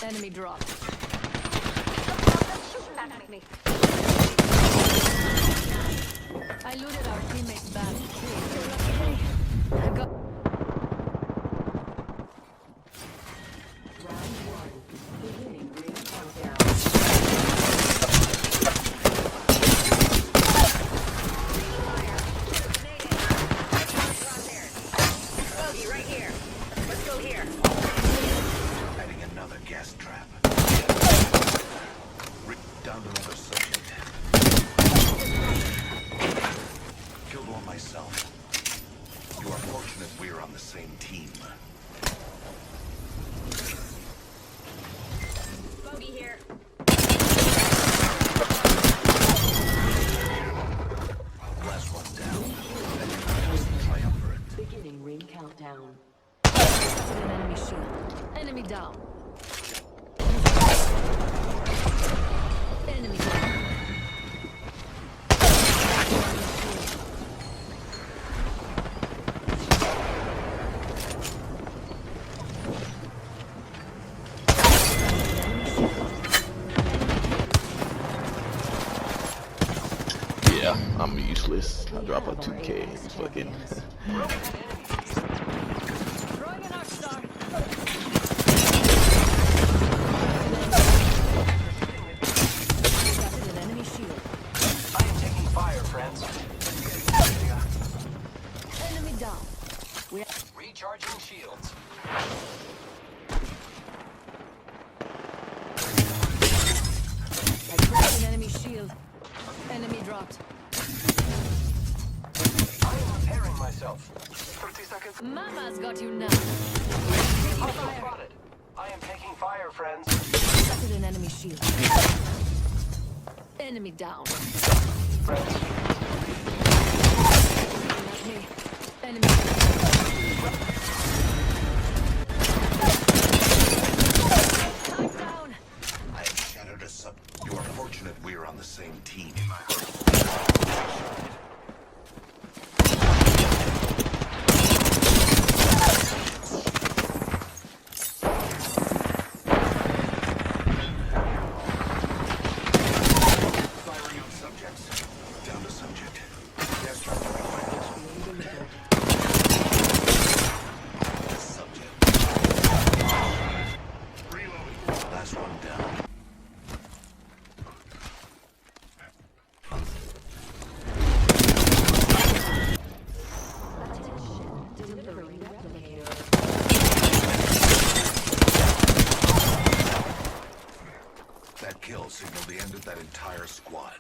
Enemy drop. Shooting back at me. I looted our teammates' bag. Okay. I got. Round 1. Beginning ring countdown. Bogey, right here. Let's go here. Adding another gas trap. Down to another subject. Killed one myself. You are fortunate we're on the same team. Bogey here. Last one down. Triumvirate. Beginning ring countdown. An enemy shield. Enemy down. Enemy down. Yeah, I'm useless. I drop a 2K. It's fucking. Throwing an arc star. Spotted an enemy shield. I am taking fire, friends. Enemy down. Recharging shields. I cracked an enemy shield. Enemy dropped. I am repairing myself. 30 seconds. Mama's got you now. Hostile spotted. I am taking fire, friends. Spotted an enemy shield. Enemy down. Friends. Not me. Enemy Time down. I have shattered a sub. You are fortunate we're on the same team. Firing on subjects. Down to subject. Gas trap deployed. Subject. Reloading. Last one down. Delivering replicator. That kill signaled the end of that entire squad.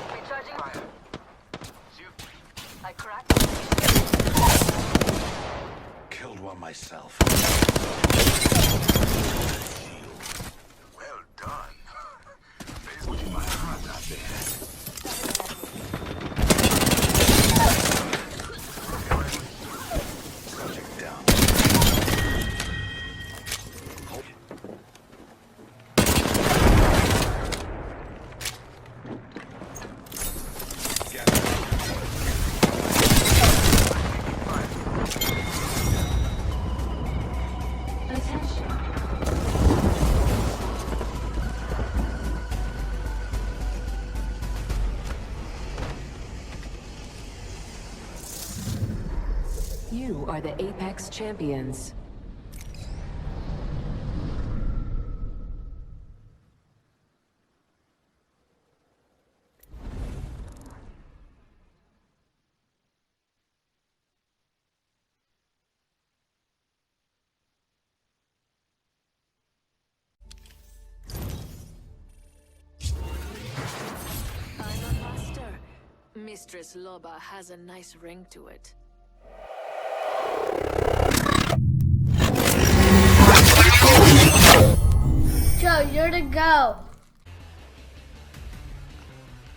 Recharging. Fire. I cracked. Killed one myself. Well done. Putting my heart out there. Subject down. Hold. You are the Apex Champions. I'm a master. Mistress Loba has a nice ring to it. Joe, you're the go.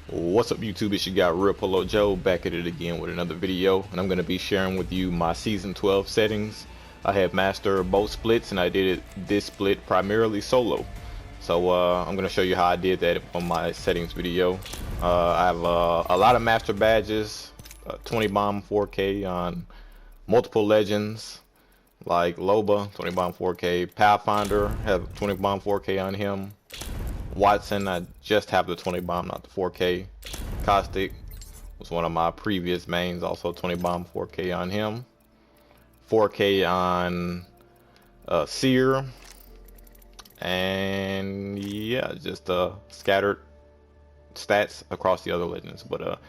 What's up YouTube, it's your guy Real Polo Joe back at it again with another video, and I'm going to be sharing with you my season 12 settings. I have mastered both splits and I did this split primarily solo. So I'm going to show you how I did that on my settings video. I have a lot of master badges, 20 bomb 4K on multiple legends, like Loba, 20 bomb 4K. Pathfinder, have 20 bomb 4K on him. Watson, I just have the 20 bomb, not the 4K. Caustic was one of my previous mains, also 20 bomb 4K on him. 4K on Seer. And yeah, just scattered stats across the other legends. But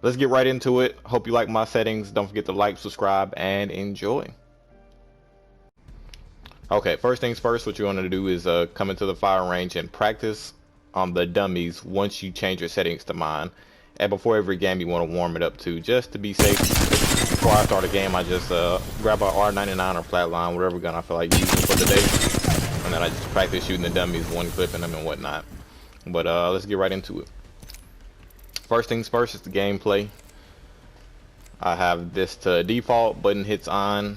let's get right into it. Hope you like my settings. Don't forget to like, subscribe, and enjoy. Okay, first things first, what you want to do is come into the firing range and practice on the dummies once you change your settings to mine. And before every game, you want to warm it up too, just to be safe. Before I start a game, I just grab a R99 or flatline, whatever gun I feel like using for the day. And then I just practice shooting the dummies, one clipping them and whatnot. But let's get right into it. First things first is the gameplay. I have this to default, button hits on,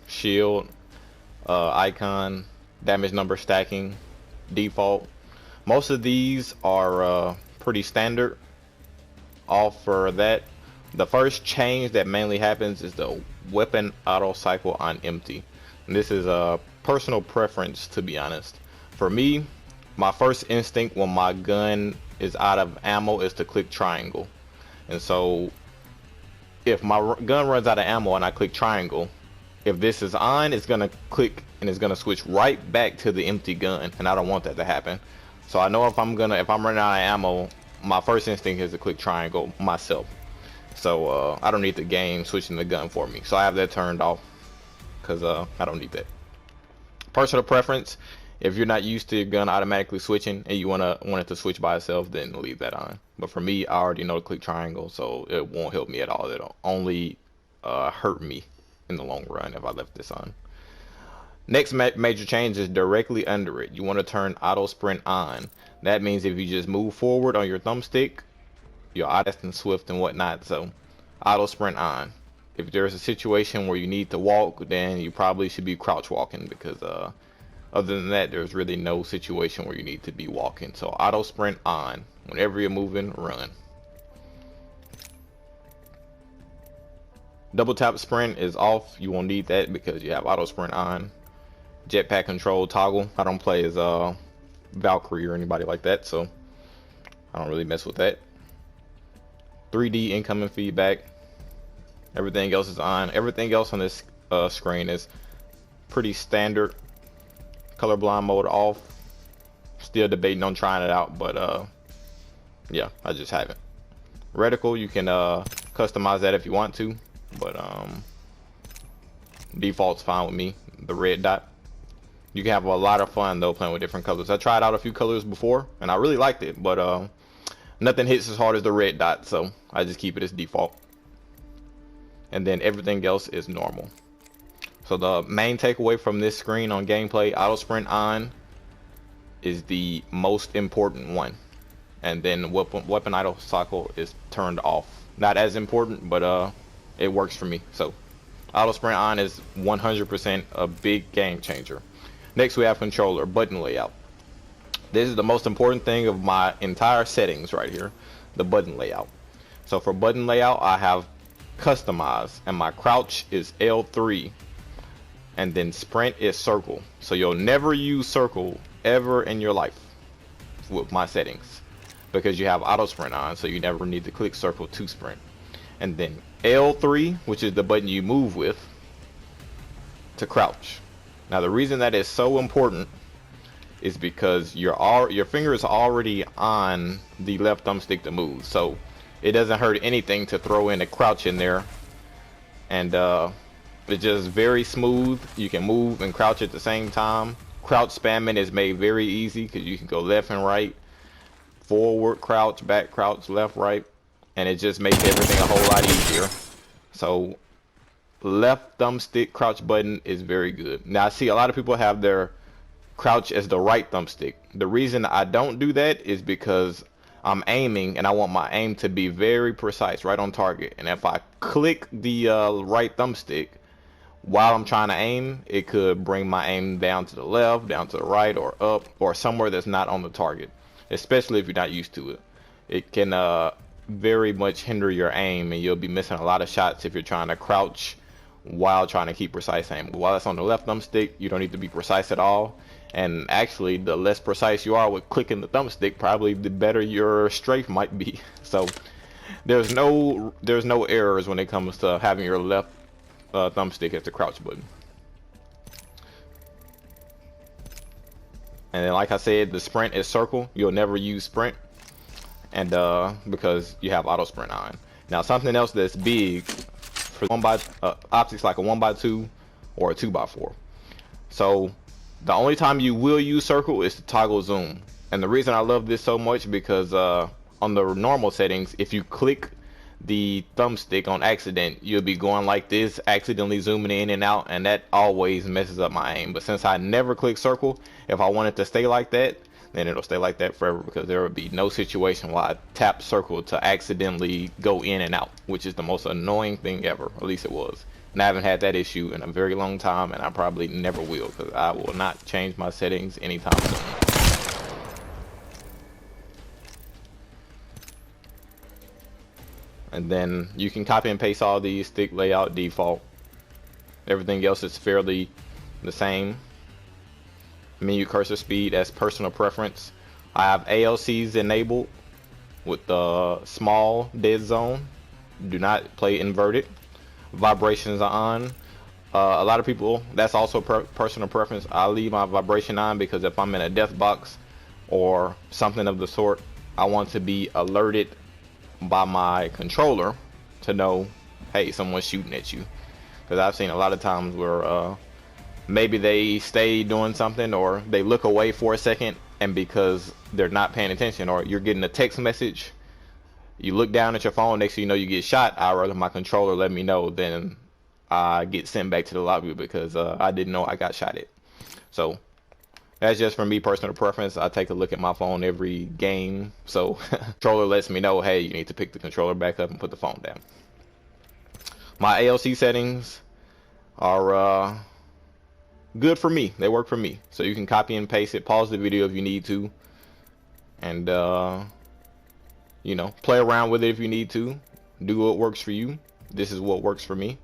shield, icon, damage number stacking, default. Most of these are pretty standard. All for that. The first change that mainly happens is the weapon auto cycle on empty. And this is a personal preference, to be honest. For me, my first instinct when my gun is out of ammo is to click triangle. And so if my gun runs out of ammo and I click triangle, if this is on, it's gonna click and it's gonna switch right back to the empty gun, and I don't want that to happen. So I know if I'm running out of ammo, my first instinct is to click triangle myself. So I don't need the game switching the gun for me. So I have that turned off because I don't need that. Personal preference: if you're not used to your gun automatically switching and you want it to switch by itself, then leave that on. But for me, I already know to click triangle, so it won't help me at all. It'll only hurt me in the long run if I left this on. Next major change is directly under it. You want to turn auto sprint on. That means if you just move forward on your thumbstick, you're fast and swift and whatnot. So auto sprint on. If there's a situation where you need to walk, then you probably should be crouch walking, because other than that, there's really no situation where you need to be walking. So auto sprint on. Whenever you're moving, run. Double tap sprint is off. You won't need that because you have auto sprint on. Jetpack control toggle. I don't play as Valkyrie or anybody like that, so I don't really mess with that. 3D incoming feedback. Everything else is on. Everything else on this screen is pretty standard. Colorblind mode off. Still debating on trying it out, but yeah, I just haven't. Reticle, you can customize that if you want to, but default's fine with me. The red dot. You can have a lot of fun though playing with different colors. I tried out a few colors before and I really liked it, but nothing hits as hard as the red dot, so I just keep it as default. And then everything else is normal. So the main takeaway from this screen on gameplay: auto sprint on is the most important one, and then weapon auto cycle is turned off. Not as important, but it works for me. So auto sprint on is 100% a big game changer. Next we have controller button layout. This is the most important thing of my entire settings right here, the button layout. So for button layout, I have customize, and my crouch is L3, and then sprint is circle. So you'll never use circle ever in your life with my settings, because you have auto sprint on, so you never need to click circle to sprint. And then L3, which is the button you move with, to crouch. Now the reason that is so important is because your finger is already on the left thumbstick to move, so it doesn't hurt anything to throw in a crouch in there, and it's just very smooth. You can move and crouch at the same time. Crouch spamming is made very easy because you can go left and right, forward crouch, back crouch, left, right, and it just makes everything a whole lot easier. So left thumbstick crouch button is very good. Now I see a lot of people have their crouch as the right thumbstick. The reason I don't do that is because I'm aiming and I want my aim to be very precise, right on target. And if I click the right thumbstick while I'm trying to aim, it could bring my aim down to the left, down to the right, or up, or somewhere that's not on the target, especially if you're not used to it. It can very much hinder your aim, and you'll be missing a lot of shots if you're trying to crouch while trying to keep precise aim. While it's on the left thumbstick, you don't need to be precise at all. And actually, the less precise you are with clicking the thumbstick, probably the better your strafe might be. So there's no errors when it comes to having your left thumbstick as the crouch button. And then, like I said, the sprint is circle. You'll never use sprint, and because you have auto sprint on. Now, something else that's big for optics like a 1x2 or a 2x4. So the only time you will use circle is to toggle zoom. And the reason I love this so much because on the normal settings, if you click the thumbstick on accident, you'll be going like this, accidentally zooming in and out, and that always messes up my aim. But since I never click circle, if I want it to stay like that, then it'll stay like that forever, because there will be no situation where I tap circle to accidentally go in and out, which is the most annoying thing ever. At least it was. And I haven't had that issue in a very long time, and I probably never will, because I will not change my settings anytime soon. And then you can copy and paste all these, stick layout default. Everything else is fairly the same. Menu cursor speed as personal preference. I have ALCs enabled with the small dead zone. Do not play inverted. Vibrations are on. A lot of people, that's also personal preference. I leave my vibration on because if I'm in a death box or something of the sort, I want to be alerted by my controller to know, hey, someone's shooting at you. Because I've seen a lot of times where maybe they stay doing something, or they look away for a second, and because they're not paying attention, or you're getting a text message, you look down at your phone, next thing you know you get shot. I'd rather my controller let me know than I get sent back to the lobby because I didn't know I got shot at. So that's just for me, personal preference. I take a look at my phone every game, so controller lets me know, hey, you need to pick the controller back up and put the phone down. My ALC settings are good for me. They work for me. So you can copy and paste it, pause the video if you need to, and you know, play around with it if you need to. Do what works for you. This is what works for me.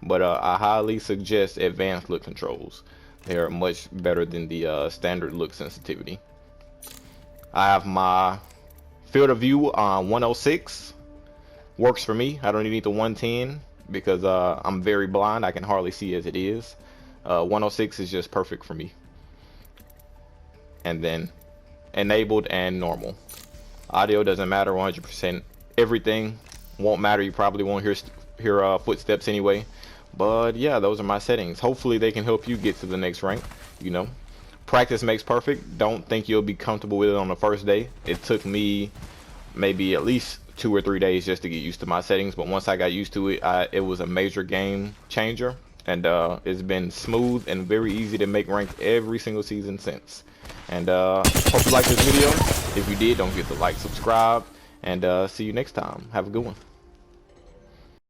But I highly suggest advanced look controls. They are much better than the standard look sensitivity. I have my field of view on 106. Works for me. I don't need the 110 because I'm very blind. I can hardly see as it is. 106 is just perfect for me. And then enabled and normal. Audio doesn't matter 100%. Everything won't matter. You probably won't hear footsteps anyway. But yeah, those are my settings. Hopefully they can help you get to the next rank. You know, practice makes perfect. Don't think you'll be comfortable with it on the first day. It took me maybe at least 2 or 3 days just to get used to my settings. But once I got used to it, it was a major game changer. And it's been smooth and very easy to make rank every single season since. And hope you liked this video. If you did, don't forget to like, subscribe, and see you next time. Have a good one.